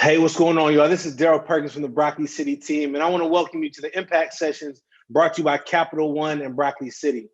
Hey, what's going on, y'all? This is Daryl Perkins from the Broccoli City team, and I want to welcome you to the Impact Sessions brought to you by Capital One and Broccoli City.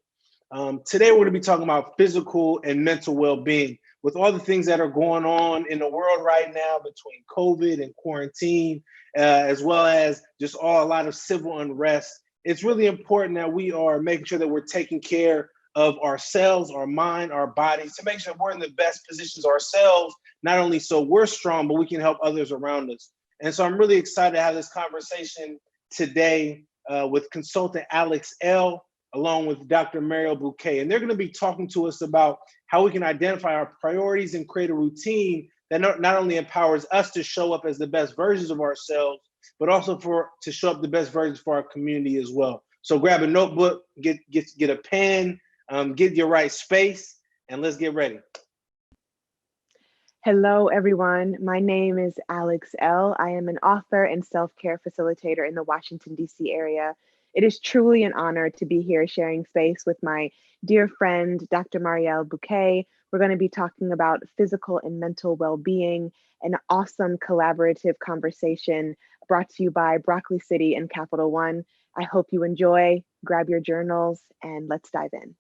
Today, we're going to be talking about physical and mental well-being. With all the things that are going on in the world right now between COVID and quarantine, as well as just a lot of civil unrest, it's really important that we are making sure that we're taking care of ourselves, our mind, our bodies, to make sure we're in the best positions ourselves, not only so we're strong, but we can help others around us. And so I'm really excited to have this conversation today with consultant Alex Elle, along with Dr. Mariel Buque. And they're going to be talking to us about how we can identify our priorities and create a routine that not only empowers us to show up as the best versions of ourselves, but also to show up the best versions for our community as well. So grab a notebook, get a pen, get your right space, and let's get ready. Hello, everyone. My name is Alex Elle. I am an author and self-care facilitator in the Washington, D.C. area. It is truly an honor to be here sharing space with my dear friend, Dr. Mariel Buque. We're going to be talking about physical and mental well-being, an awesome collaborative conversation brought to you by Broccoli City and Capital One. I hope you enjoy. Grab your journals and let's dive in.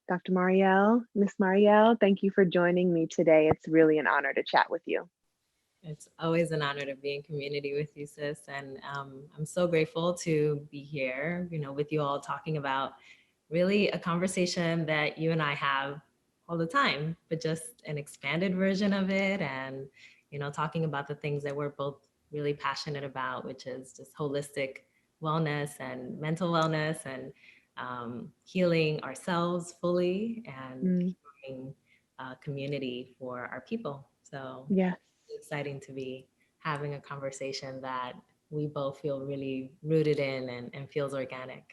Dr. Mariel, Miss Mariel, thank you for joining me today. It's really an honor to chat with you. It's always an honor to be in community with you, sis. And I'm so grateful to be here, with you all talking about really a conversation that you and I have all the time, but just an expanded version of it. And, talking about the things that we're both really passionate about, which is just holistic wellness and mental wellness and healing ourselves fully and healing community for our people. So yeah, it's exciting to be having a conversation that we both feel really rooted in and feels organic.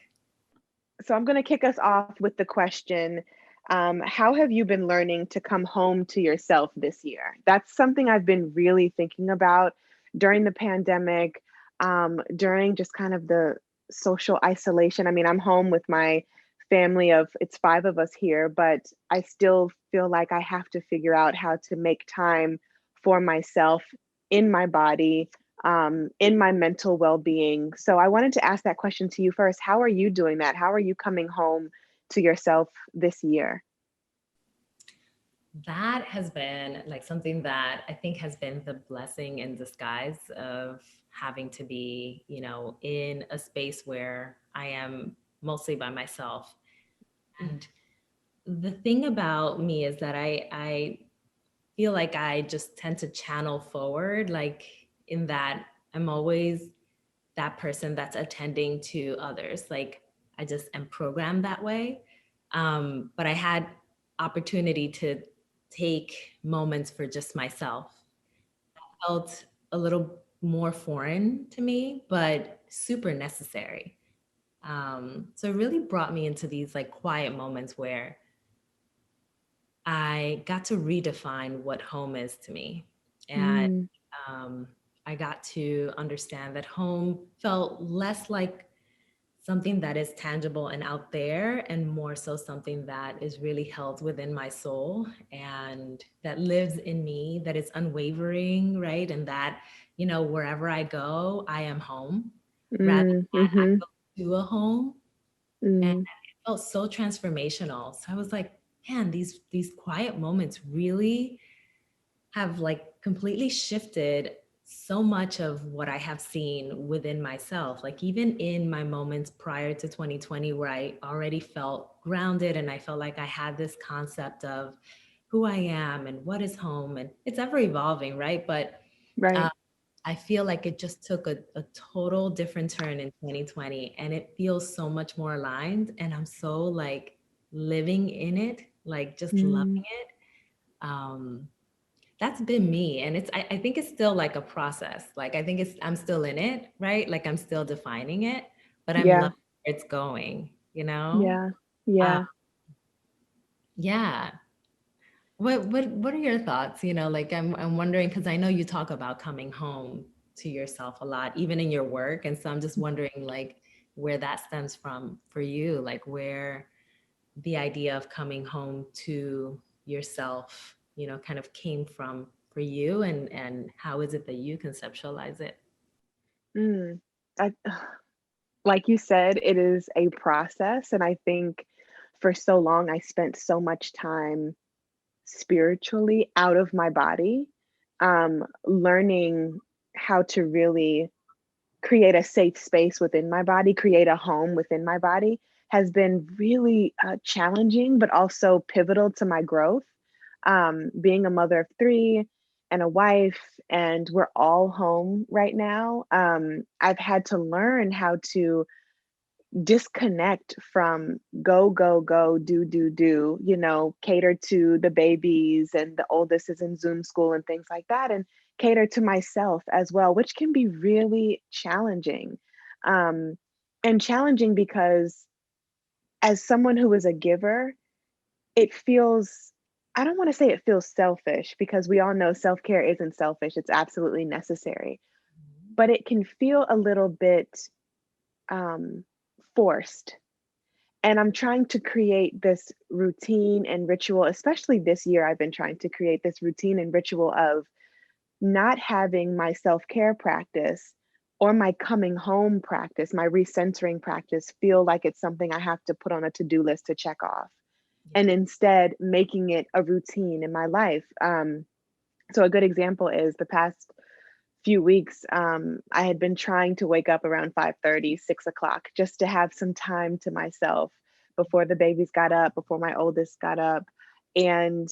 So I'm going to kick us off with the question, how have you been learning to come home to yourself this year? That's something I've been really thinking about during the pandemic, during just kind of the social isolation. I mean, I'm home with my family it's 5 of us here, but I still feel like I have to figure out how to make time for myself in my body, in my mental well-being. So I wanted to ask that question to you first. How are you doing that? How are you coming home to yourself this year? That has been like something that I think has been the blessing in disguise of having to be, in a space where I am mostly by myself. And the thing about me is that I feel like I just tend to channel forward, like in that I'm always that person that's attending to others. Like I just am programmed that way. But I had opportunity to take moments for just myself. That felt a little more foreign to me, but super necessary. So it really brought me into these like quiet moments where I got to redefine what home is to me. And I got to understand that home felt less like something that is tangible and out there, and more so something that is really held within my soul and that lives in me, that is unwavering, right? And that, wherever I go, I am home, rather than I go to a home. And it felt so transformational. So I was like, man, these quiet moments really have like completely shifted so much of what I have seen within myself. Like even in my moments prior to 2020, where I already felt grounded and I felt like I had this concept of who I am and what is home, and it's ever evolving, right? But Right. I feel like it just took a total different turn in 2020, and it feels so much more aligned, and I'm so like living in it, like just loving it. That's been me. And I think it's still like a process. Like, I think I'm still in it, right? Like I'm still defining it, but I'm Yeah. loving where it's going, Yeah. Yeah. Yeah. What are your thoughts? Like I'm wondering, because I know you talk about coming home to yourself a lot, even in your work. And so I'm just wondering like where that stems from for you, like where the idea of coming home to yourself, kind of came from for you, and how is it that you conceptualize it? Mm. I, like you said, it is a process. And I think for so long, I spent so much time spiritually out of my body, learning how to really create a safe space within my body, create a home within my body has been really challenging, but also pivotal to my growth. Being a mother of three and a wife, and we're all home right now. I've had to learn how to disconnect from go, go, go, do, cater to the babies, and the oldest is in Zoom school and things like that, and cater to myself as well, which can be really challenging. Um, and challenging because as someone who is a giver, it feels, I don't want to say it feels selfish because we all know self care isn't selfish, it's absolutely necessary, but it can feel a little bit um, forced. And I'm trying to create this routine and ritual, especially this year. I've been trying to create this routine and ritual of not having my self care practice or my coming home practice, my recentering practice, feel like it's something I have to put on a to do list to check off, Yeah. and instead making it a routine in my life. So, a good example is the past few weeks, I had been trying to wake up around 5:30, 6 o'clock, just to have some time to myself before the babies got up, before my oldest got up. And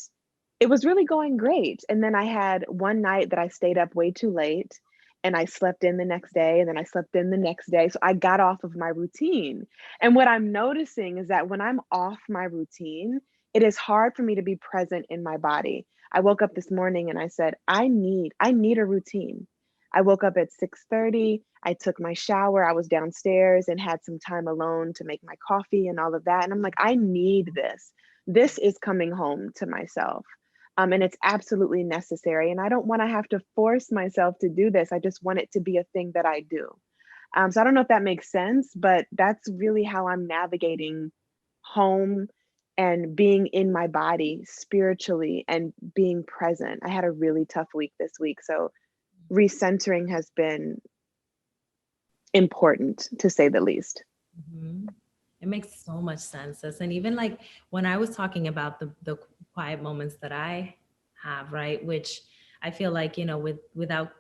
it was really going great. And then I had one night that I stayed up way too late, and I slept in the next day, and then I slept in the next day. So I got off of my routine. And what I'm noticing is that when I'm off my routine, it is hard for me to be present in my body. I woke up this morning and I said, I need a routine. I woke up at 6:30. I took my shower. I was downstairs and had some time alone to make my coffee and all of that. And I'm like, I need this. This is coming home to myself. And it's absolutely necessary. And I don't want to have to force myself to do this. I just want it to be a thing that I do. So I don't know if that makes sense, but that's really how I'm navigating home and being in my body spiritually and being present. I had a really tough week this week. So recentering has been important, to say the least. Mhm. It makes so much sense. And even like when I was talking about the quiet moments that I have, right? Which I feel like, without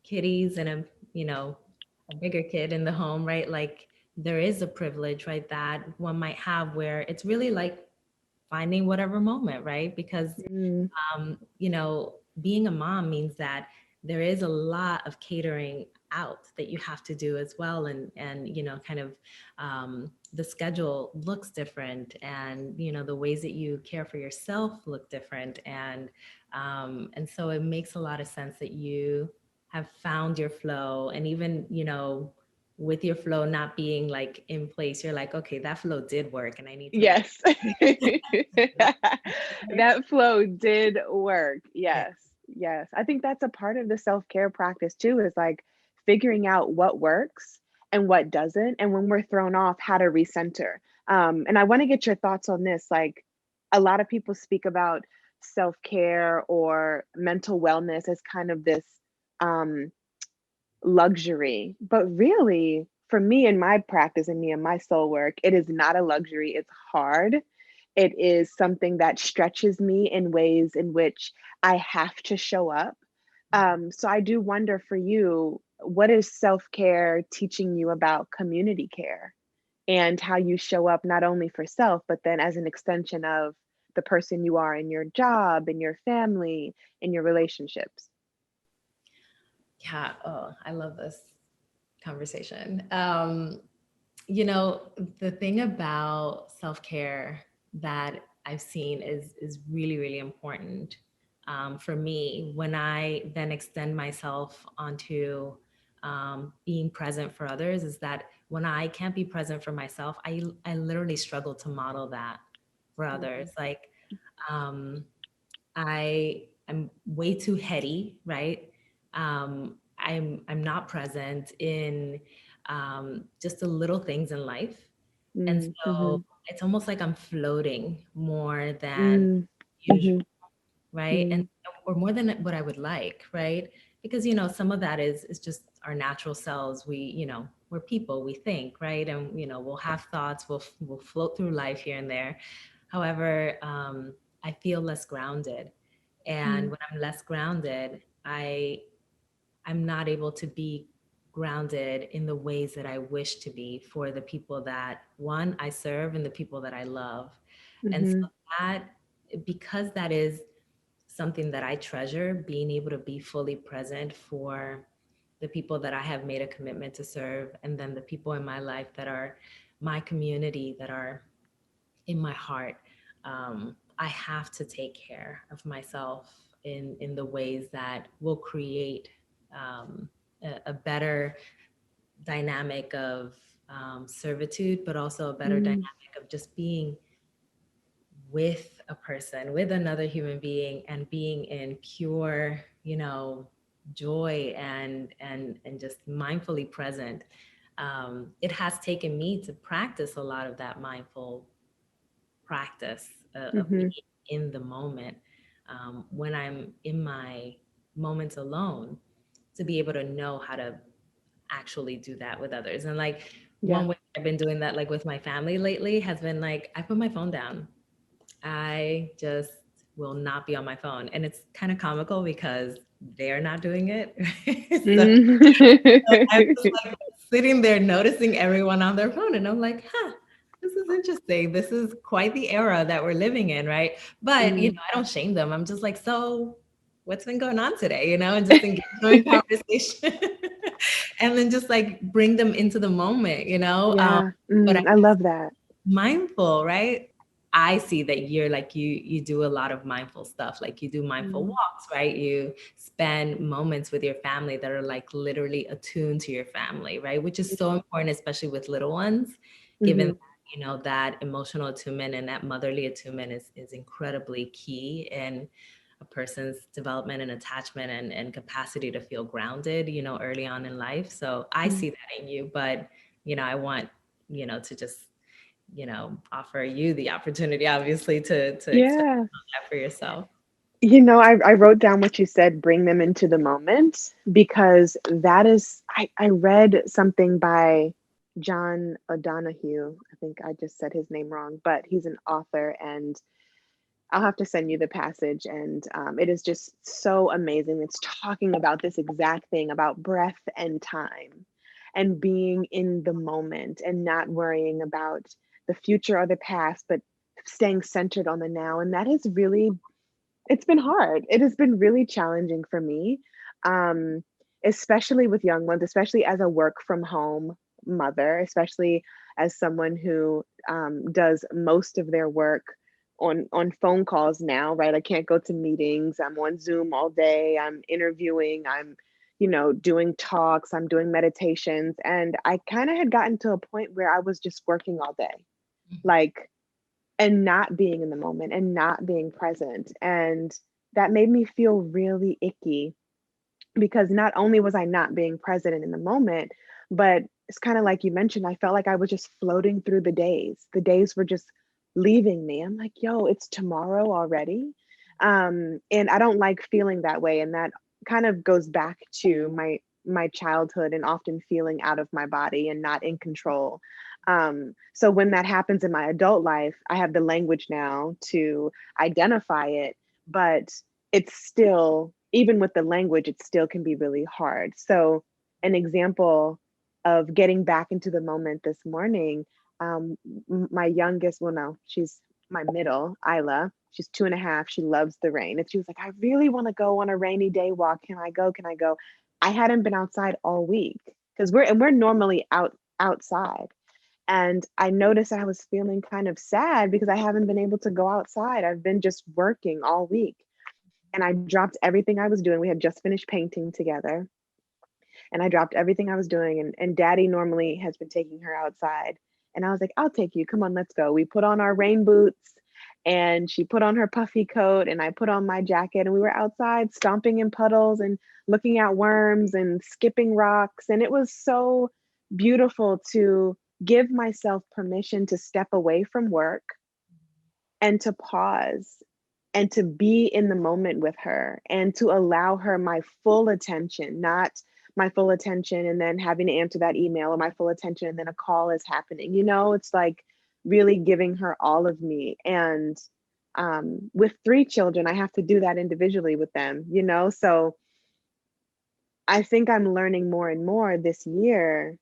kitties and a bigger kid in the home, right? Like there is a privilege, right, that one might have where it's really like finding whatever moment, right? Because Mm, being a mom means that there is a lot of catering out that you have to do as well, and kind of the schedule looks different, and the ways that you care for yourself look different, and so it makes a lot of sense that you have found your flow, and even with your flow not being like in place, you're like, okay, that flow did work and I need to like yes. That flow did work. yeah. Yes. Yes. I think that's a part of the self-care practice too, is like figuring out what works and what doesn't. And when we're thrown off, how to recenter. And I want to get your thoughts on this. Like a lot of people speak about self-care or mental wellness as kind of this um, luxury. But really, for me and my practice and me and my soul work, it is not a luxury. It's hard. It is something that stretches me in ways in which I have to show up. So I do wonder for you, what is self care teaching you about community care and how you show up not only for self, but then as an extension of the person you are in your job, in your family, in your relationships? Yeah, oh, I love this conversation. The thing about self-care that I've seen is really, really important for me when I then extend myself onto being present for others, is that when I can't be present for myself, I literally struggle to model that for others. Mhm. Like um, I'm way too heady, right? I'm not present in just the little things in life, and Mm, so mhm, it's almost like I'm floating more than mm, usual, mhm, right? And mm. or more than what I would like, right? Because, you know, some of that is just our natural selves. We, you know, we're people, we think, right? And, you know, we'll have thoughts, we'll float through life here and there. However, I feel less grounded. And when I'm less grounded, I'm not able to be grounded in the ways that I wish to be for the people that, one, I serve and the people that I love. And so that, because that is something that I treasure, being able to be fully present for the people that I have made a commitment to serve, and then the people in my life that are my community, that are in my heart. I have to take care of myself in the ways that will create a better dynamic of servitude, but also a better dynamic of just being with a person, with another human being, and being in pure, you know, joy and just mindfully present. It has taken me to practice a lot of that mindful practice of being in the moment when I'm in my moments alone, to be able to know how to actually do that with others. And like one way I've been doing that, like with my family lately, has been like, I put my phone down. I just will not be on my phone. And it's kind of comical because they're not doing it. So I'm just like sitting there noticing everyone on their phone. And I'm like, huh, this is interesting. This is quite the era that we're living in, right? But, you know, I don't shame them. I'm just like, so what's been going on today, you know, and just enjoying conversation and then just like bring them into the moment, you know? But I love that. Mindful, right? I see that you're like, you do a lot of mindful stuff. Like you do mindful walks, right? You spend moments with your family that are like literally attuned to your family, right? Which is so important, especially with little ones, given that, you know, that emotional attunement and that motherly attunement is incredibly key in a person's development and attachment and capacity to feel grounded, you know, early on in life. So I see that in you, but, you know, I want, you know, to just, you know, offer you the opportunity, obviously, to extend that for yourself. You know, I wrote down what you said, bring them into the moment, because that is, I read something by John O'Donohue. I think I just said his name wrong, but he's an author, and I'll have to send you the passage. And it is just so amazing. It's talking about this exact thing about breath and time and being in the moment and not worrying about the future or the past, but staying centered on the now. And that is really, it's been hard. It has been really challenging for me, um, especially with young ones, especially as a work from home mother, especially as someone who does most of their work on phone calls now, right? I can't go to meetings. I'm on Zoom all day. I'm interviewing. I'm, you know, doing talks. I'm doing meditations. And I kind of had gotten to a point where I was just working all day. Like, and not being in the moment and not being present. And that made me feel really icky, because not only was I not being present and in the moment, but it's kind of like you mentioned, I felt like I was just floating through the days. The days were just leaving me. I'm like, yo, it's tomorrow already. And I don't like feeling that way. And that kind of goes back to my childhood and often feeling out of my body and not in control. So when that happens in my adult life, I have the language now to identify it, but it's still, even with the language, it still can be really hard. So an example of getting back into the moment this morning, my youngest, well, no, she's my middle, Isla, she's 2.5. She loves the rain. And she was like, I really want to go on a rainy day walk. Can I go? Can I go? I hadn't been outside all week because we're normally outside. And I noticed I was feeling kind of sad because I haven't been able to go outside. I've been just working all week. And I dropped everything I was doing. We had just finished painting together. And I dropped everything I was doing. And daddy normally has been taking her outside. And I was like, I'll take you. Come on, let's go. We put on our rain boots and she put on her puffy coat and I put on my jacket. And we were outside stomping in puddles and looking at worms and skipping rocks. And it was so beautiful to give myself permission to step away from work and to pause and to be in the moment with her and to allow her my full attention, not my full attention and then having to answer that email, or my full attention and then a call is happening. It's like really giving her all of me. And with 3 children, I have to do that individually with them. So I think I'm learning more and more this year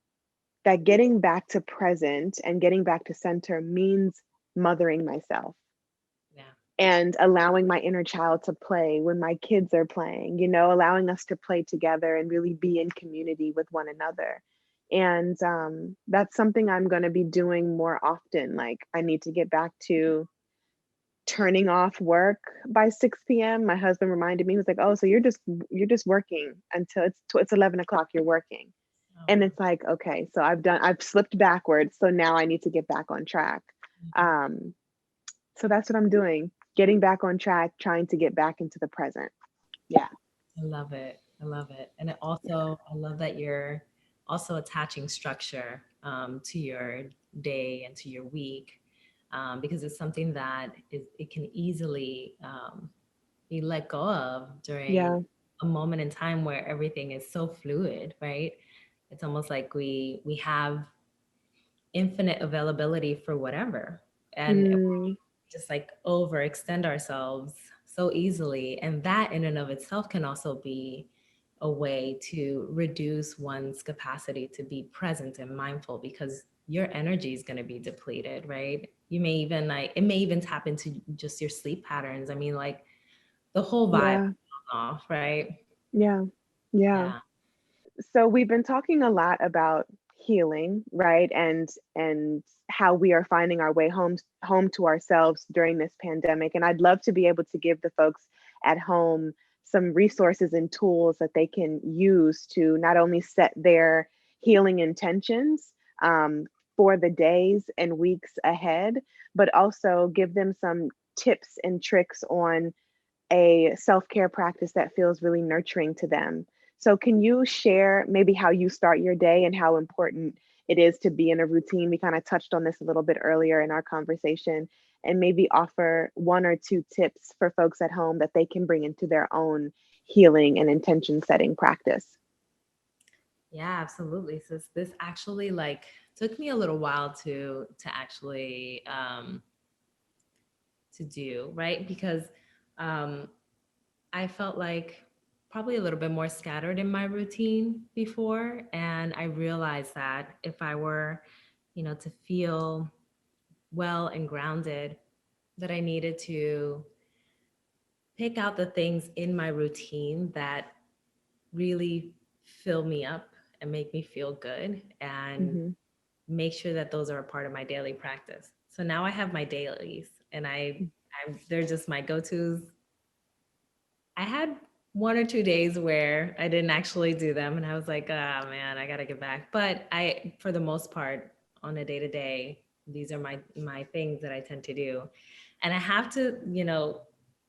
that getting back to present and getting back to center means mothering myself Yeah. and allowing my inner child to play when my kids are playing, allowing us to play together and really be in community with one another. And that's something I'm going to be doing more often. Like, I need to get back to turning off work by 6 p.m. My husband reminded me. He was like, "Oh, so you're just working until it's 11 o'clock. You're working." Oh, And wow. it's like, okay, so I've slipped backwards. So now I need to get back on track. Mhm. Um, so that's what I'm doing, getting back on track, trying to get back into the present. Yeah. I love it. I love it. And I love that you're also attaching structure to your day and to your week, because it's something that it can easily be let go of during Yeah. a moment in time where everything is so fluid, right? It's almost like we have infinite availability for whatever. And Mm, just like overextend ourselves so easily. And that in and of itself can also be a way to reduce one's capacity to be present and mindful, because your energy is going to be depleted, right? You may even like, it may even tap into just your sleep patterns. I mean, like the whole vibe yeah. off, right? Yeah. Yeah. Yeah. So we've been talking a lot about healing, right? And how we are finding our way home to ourselves during this pandemic. And I'd love to be able to give the folks at home some resources and tools that they can use to not only set their healing intentions for the days and weeks ahead, but also give them some tips and tricks on a self-care practice that feels really nurturing to them. So can you share maybe how you start your day and how important it is to be in a routine? We kind of touched on this a little bit earlier in our conversation, and maybe offer 1 or 2 tips for folks at home that they can bring into their own healing and intention setting practice. Yeah, absolutely. So this actually like took me a little while to actually to do, right? Because um, I felt like probably a little bit more scattered in my routine before. And I realized that if I were, to feel well and grounded, that I needed to pick out the things in my routine that really fill me up and make me feel good, and Hmm. make sure that those are a part of my daily practice. So now I have my dailies, and they're just my go-tos. I had 1 or 2 days where I didn't actually do them, and I was like, "Ah, man, I gotta get back." But for the most part, on a day to day, these are my things that I tend to do, and I have to,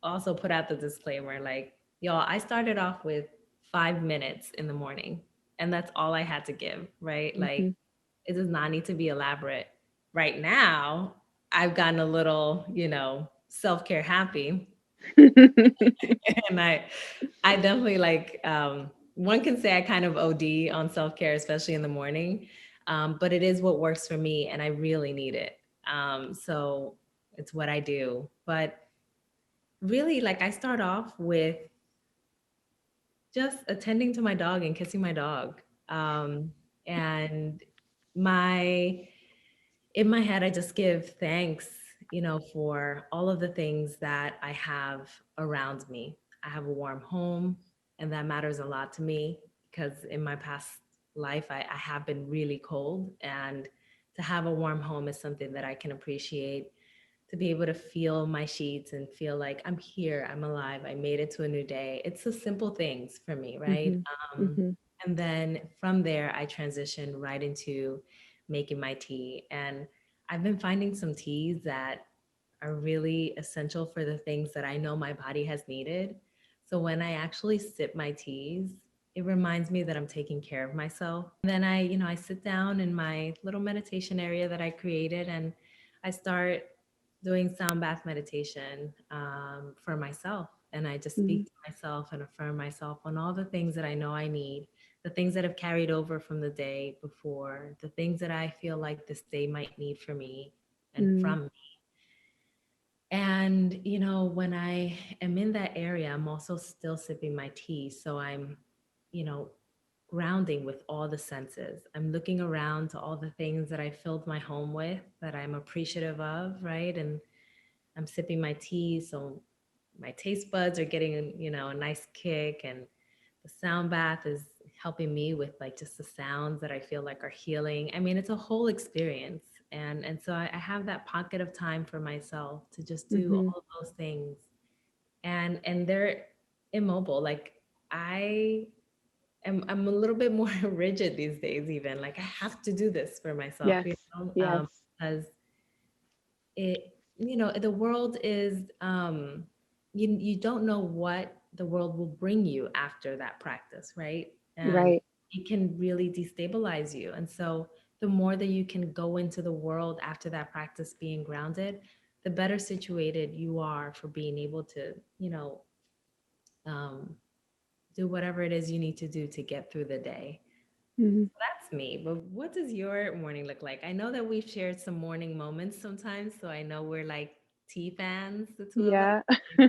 also put out the disclaimer, like, y'all, I started off with 5 minutes in the morning, and that's all I had to give, right? Like, Hmm. it does not need to be elaborate. Right now, I've gotten a little, self care happy, and I definitely like one can say I kind of OD on self-care, especially in the morning. But it is what works for me, and I really need it. So it's what I do. But really, like, I start off with just attending to my dog and kissing my dog. And my in my head, I just give thanks, for all of the things that I have around me. I have a warm home, and that matters a lot to me, because in my past life, I have been really cold. And to have a warm home is something that I can appreciate, to be able to feel my sheets and feel like I'm here, I'm alive, I made it to a new day. It's the simple things for me, right? Hmm. Um, Hmm. and then from there, I transition right into making my tea. And I've been finding some teas that are really essential for the things that I know my body has needed. So when I actually sip my teas, it reminds me that I'm taking care of myself. And then I sit down in my little meditation area that I created, and I start doing sound bath meditation for myself. And I just Mm, speak to myself and affirm myself on all the things that I know I need, the things that have carried over from the day before, the things that I feel like this day might need for me and mm, from me. And, when I am in that area, I'm also still sipping my tea. So I'm, you know, grounding with all the senses. I'm looking around to all the things that I filled my home with that I'm appreciative of, right? And I'm sipping my tea. So my taste buds are getting, a nice kick. And the sound bath is helping me with like just the sounds that I feel like are healing. I mean, it's a whole experience. And so I have that pocket of time for myself to just do mm-hmm. all of those things. And they're immobile. Like I I'm a little bit more rigid these days, even like I have to do this for myself, Yes, yes. because the world is, you don't know what the world will bring you after that practice, right? And Right. it can really destabilize you. And so the more that you can go into the world after that practice being grounded, the better situated you are for being able to, um, do whatever it is you need to do to get through the day. Mhm. That's me. But what does your morning look like? I know that we've shared some morning moments sometimes, so I know we're like tea fans, the two of us. Yeah.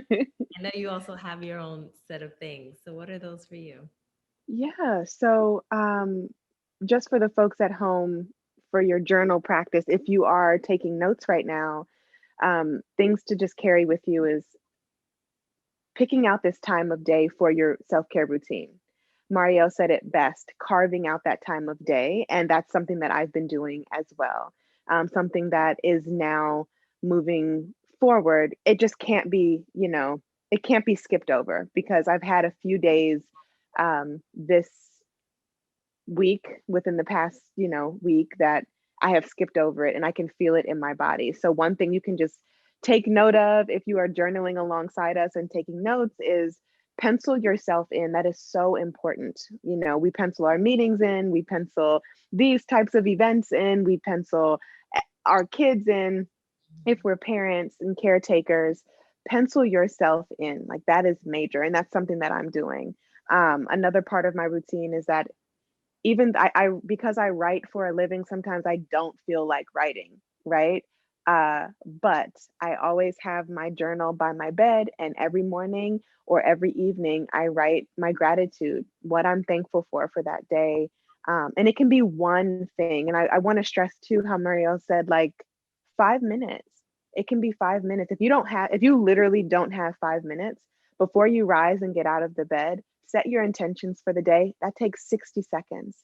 I know you also have your own set of things. So what are those for you? Yeah. So, just for the folks at home, for your journal practice, if you are taking notes right now, things to just carry with you is picking out this time of day for your self care routine. Marielle said it best, carving out that time of day. And that's something that I've been doing as well. Something that is now moving forward. It just can't be, it can't be skipped over because I've had a few days this week, within the past, week, that I have skipped over it and I can feel it in my body. So one thing you can just take note of if you are journaling alongside us and taking notes is pencil yourself in. That is so important. We pencil our meetings in, we pencil these types of events in, we pencil our kids in if we're parents and caretakers. Pencil yourself in. Like that is major. And that's something that I'm doing. Another part of my routine is that even I because I write for a living, sometimes I don't feel like writing, right? But I always have my journal by my bed, and every morning or every evening, I write my gratitude, what I'm thankful for that day. And it can be one thing. And I want to stress too how Mariel said, like 5 minutes. It can be 5 minutes. If you literally don't have 5 minutes before you rise and get out of the bed, set your intentions for the day. That takes 60 seconds.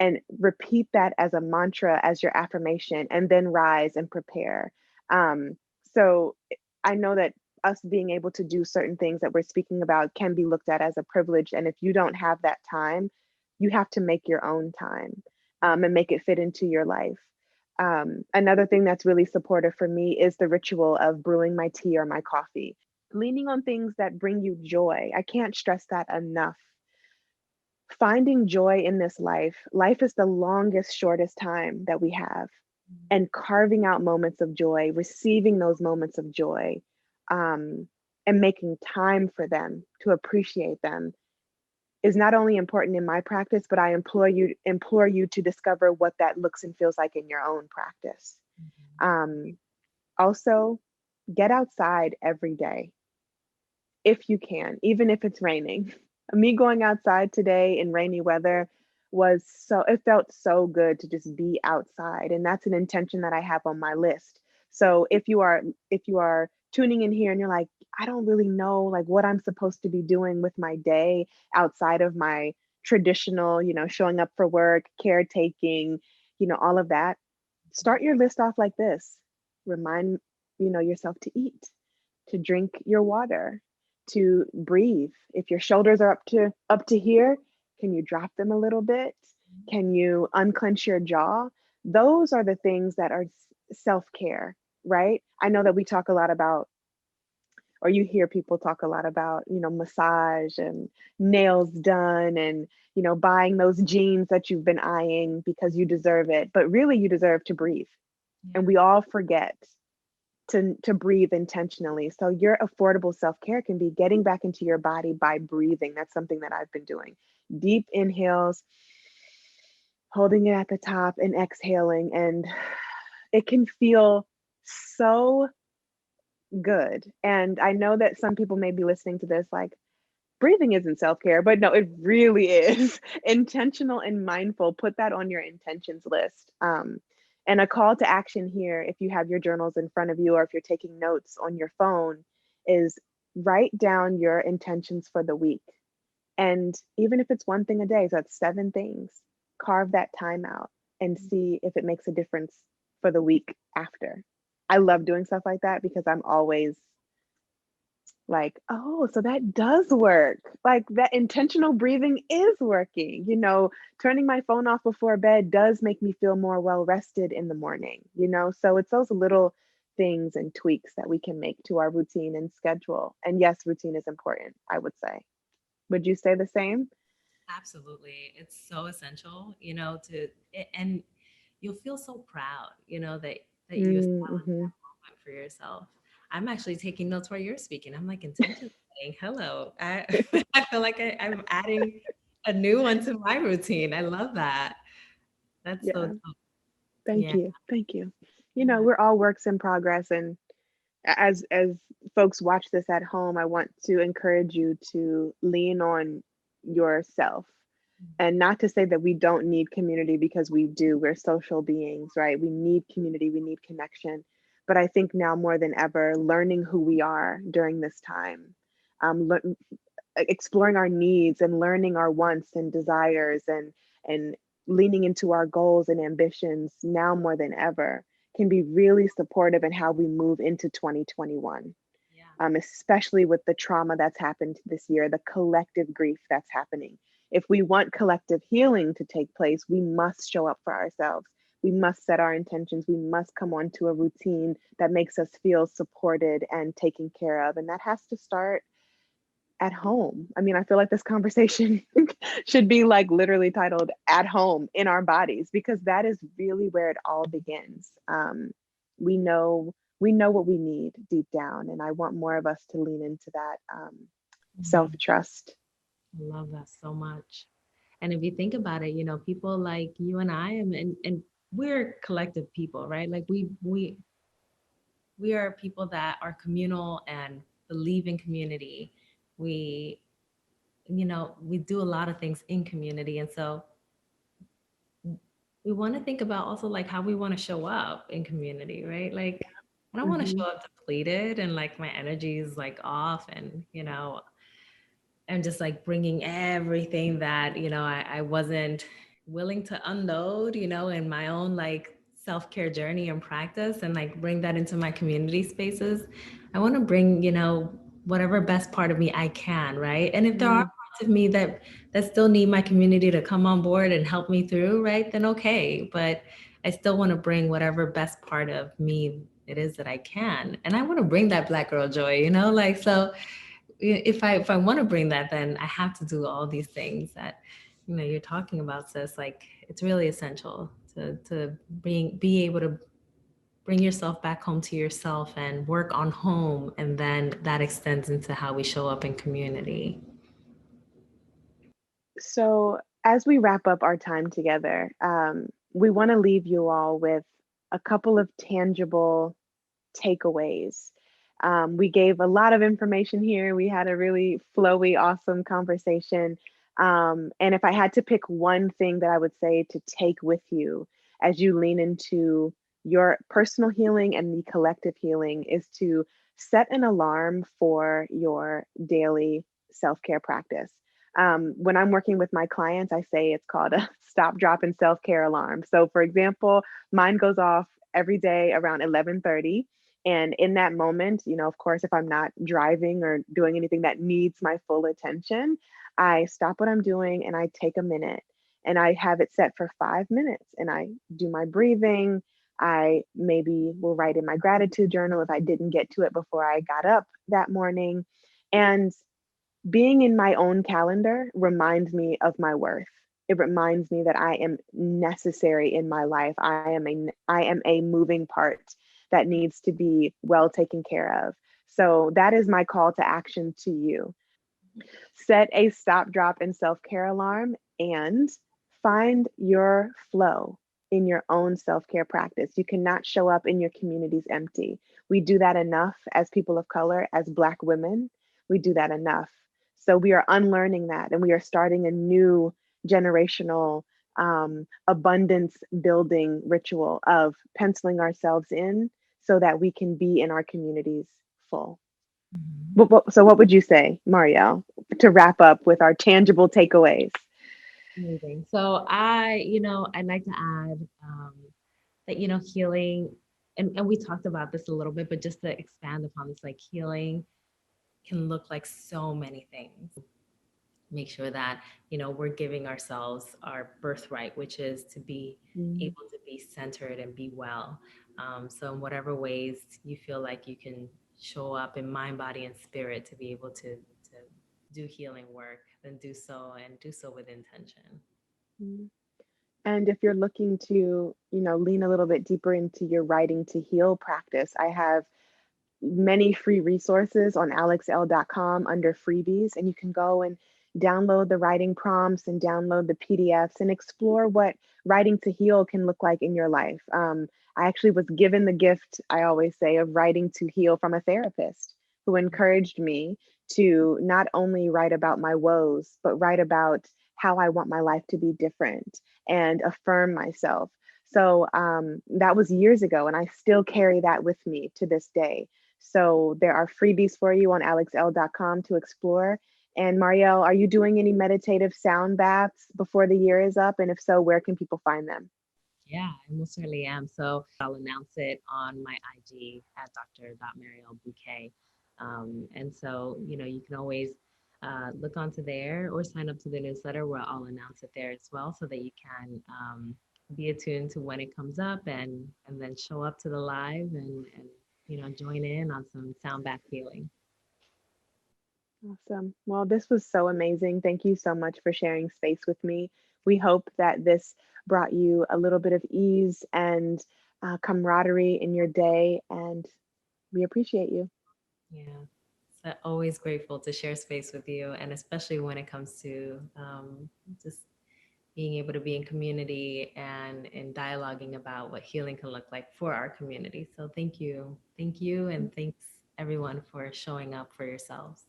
And repeat that as a mantra, as your affirmation, and then rise and prepare. So I know that us being able to do certain things that we're speaking about can be looked at as a privilege. And if you don't have that time, you have to make your own time, and make it fit into your life. Another thing that's really supportive for me is the ritual of brewing my tea or my coffee, leaning on things that bring you joy. I can't stress that enough. Finding joy in this life is the longest, shortest time that we have. And carving out moments of joy, receiving those moments of joy, um, and making time for them to appreciate them is not only important in my practice, but I implore you to discover what that looks and feels like in your own practice. Um, Also, get outside every day if you can, even if it's raining. Me going outside today in rainy weather it felt so good to just be outside. And that's an intention that I have on my list. So if you are tuning in here and you're like, I don't really know like what I'm supposed to be doing with my day outside of my traditional, showing up for work, caretaking, all of that, start your list off like this. Remind, yourself to eat, to drink your water, to breathe. If your shoulders are up to here, can you drop them a little bit? Can you unclench your jaw? Those are the things that are self-care, right? I know that we talk a lot about, or you hear people talk a lot about, massage and nails done and, buying those jeans that you've been eyeing because you deserve it. But really, you deserve to breathe. And Yeah. we all forget to breathe intentionally. So your affordable self-care can be getting back into your body by breathing. That's something that I've been doing. Deep inhales, holding it at the top and exhaling, and it can feel so good. And I know that some people may be listening to this like, breathing isn't self-care, but no, it really is. Intentional and mindful. Put that on your intentions list. And a call to action here, if you have your journals in front of you or if you're taking notes on your phone, is write down your intentions for the week. And even if it's one thing a day, so that's 7 things, carve that time out and see if it makes a difference for the week after. I love doing stuff like that because I'm always like, oh, so that does work. Like that intentional breathing is working. Turning my phone off before bed does make me feel more well rested in the morning, So it's those little things and tweaks that we can make to our routine and schedule. And yes, routine is important, I would say. Would you say the same? Absolutely. It's so essential, and you'll feel so proud, that you established Mm-hmm. that moment for yourself. I'm actually taking notes while you're speaking. I'm like intention setting. Hello. I feel like I'm adding a new one to my routine. I love that. That's so Yeah. dope. Thank Yeah. you. Thank you. Yeah. We're all works in progress. And as folks watch this at home, I want to encourage you to lean on yourself. And not to say that we don't need community, because we do. We're social beings, right? We need community, we need connection. But I think now more than ever, learning who we are during this time, le- exploring our needs and learning our wants and desires, and leaning into our goals and ambitions now more than ever can be really supportive in how we move into 2021. Yeah. Especially with the trauma that's happened this year, the collective grief that's happening. If we want collective healing to take place, we must show up for ourselves. We must set our intentions. We must come onto a routine that makes us feel supported and taken care of. And that has to start at home. I mean, I feel like this conversation should be like literally titled "At Home in Our Bodies," because that is really where it all begins. We know what we need deep down, and I want more of us to lean into that self-trust. I love that so much. And if you think about it, people like you and I, and we're collective people, right? Like we are people that are communal and believe in community. We, we do a lot of things in community. And so we want to think about also like how we want to show up in community, right? Like I don't want to Mm-hmm. show up depleted and like my energy is like off, and I'm just like bringing everything that, I wasn't willing to unload, in my own like self-care journey and practice, and like bring that into my community spaces. I want to bring, whatever best part of me I can, right? And if there are parts of me that still need my community to come on board and help me through, right? Then okay. But I still want to bring whatever best part of me it is that I can. And I want to bring that Black girl joy, like so if I want to bring that, then I have to do all these things that you're talking about, sis. Like it's really essential to be able to bring yourself back home to yourself and work on home, and then that extends into how we show up in community. So, as we wrap up our time together, we want to leave you all with a couple of tangible takeaways. We gave a lot of information here. We had a really flowy, awesome conversation. And if I had to pick one thing that I would say to take with you as you lean into your personal healing and the collective healing, is to set an alarm for your daily self care practice. When I'm working with my clients, I say it's called a stop, drop, and self care alarm. So, for example, mine goes off every day around 11:30. And in that moment, of course, if I'm not driving or doing anything that needs my full attention, I stop what I'm doing and I take a minute, and I have it set for 5 minutes, and I do my breathing. I maybe will write in my gratitude journal if I didn't get to it before I got up that morning. And being in my own calendar reminds me of my worth. It reminds me that I am necessary in my life. I am a moving part that needs to be well taken care of. So that is my call to action to you. Set a stop, drop, and self-care alarm and find your flow in your own self-care practice. You cannot show up in your communities empty. We do that enough as people of color, as Black women. We do that enough. So we are unlearning that, and we are starting a new generational abundance building ritual of penciling ourselves in so that we can be in our communities full. So what would you say, Mariel, to wrap up with our tangible takeaways? Amazing. So I'd like to add that, healing, and we talked about this a little bit, but just to expand upon this, like healing can look like so many things. Make sure that, we're giving ourselves our birthright, which is to be able to be centered and be well. So in whatever ways you feel like you can show up in mind, body, and spirit to be able to do healing work, then do so, and do so with intention. And if you're looking to, lean a little bit deeper into your writing to heal practice, I have many free resources on alexelle.com under freebies, and you can go and download the writing prompts and download the PDFs and explore what writing to heal can look like in your life. I actually was given the gift, I always say, of writing to heal from a therapist who encouraged me to not only write about my woes, but write about how I want my life to be different and affirm myself. So that was years ago, and I still carry that with me to this day. So there are freebies for you on alexelle.com to explore. And Mariel, are you doing any meditative sound baths before the year is up? And if so, where can people find them? Yeah, I most certainly am. So I'll announce it on my IG at dr.marielbuque. And so, you can always look onto there or sign up to the newsletter where I'll announce it there as well, so that you can be attuned to when it comes up and then show up to the live and join in on some sound bath healing. Awesome. Well, this was so amazing. Thank you so much for sharing space with me. We hope that this brought you a little bit of ease and camaraderie in your day, and we appreciate you. Yeah, so always grateful to share space with you, and especially when it comes to just being able to be in community and dialoguing about what healing can look like for our community. So thank you, and thanks everyone for showing up for yourselves.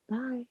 Bye.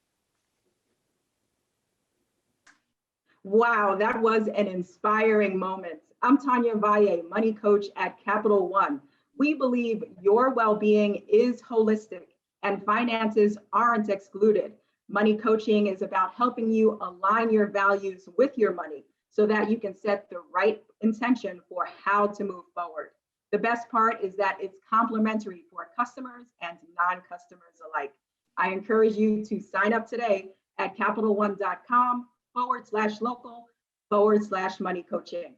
Wow, that was an inspiring moment. I'm Tanya Valle, money coach at Capital One. We believe your well-being is holistic and finances aren't excluded. Money coaching is about helping you align your values with your money so that you can set the right intention for how to move forward. The best part is that it's complimentary for customers and non-customers alike. I encourage you to sign up today at capitalone.com/local/money coaching.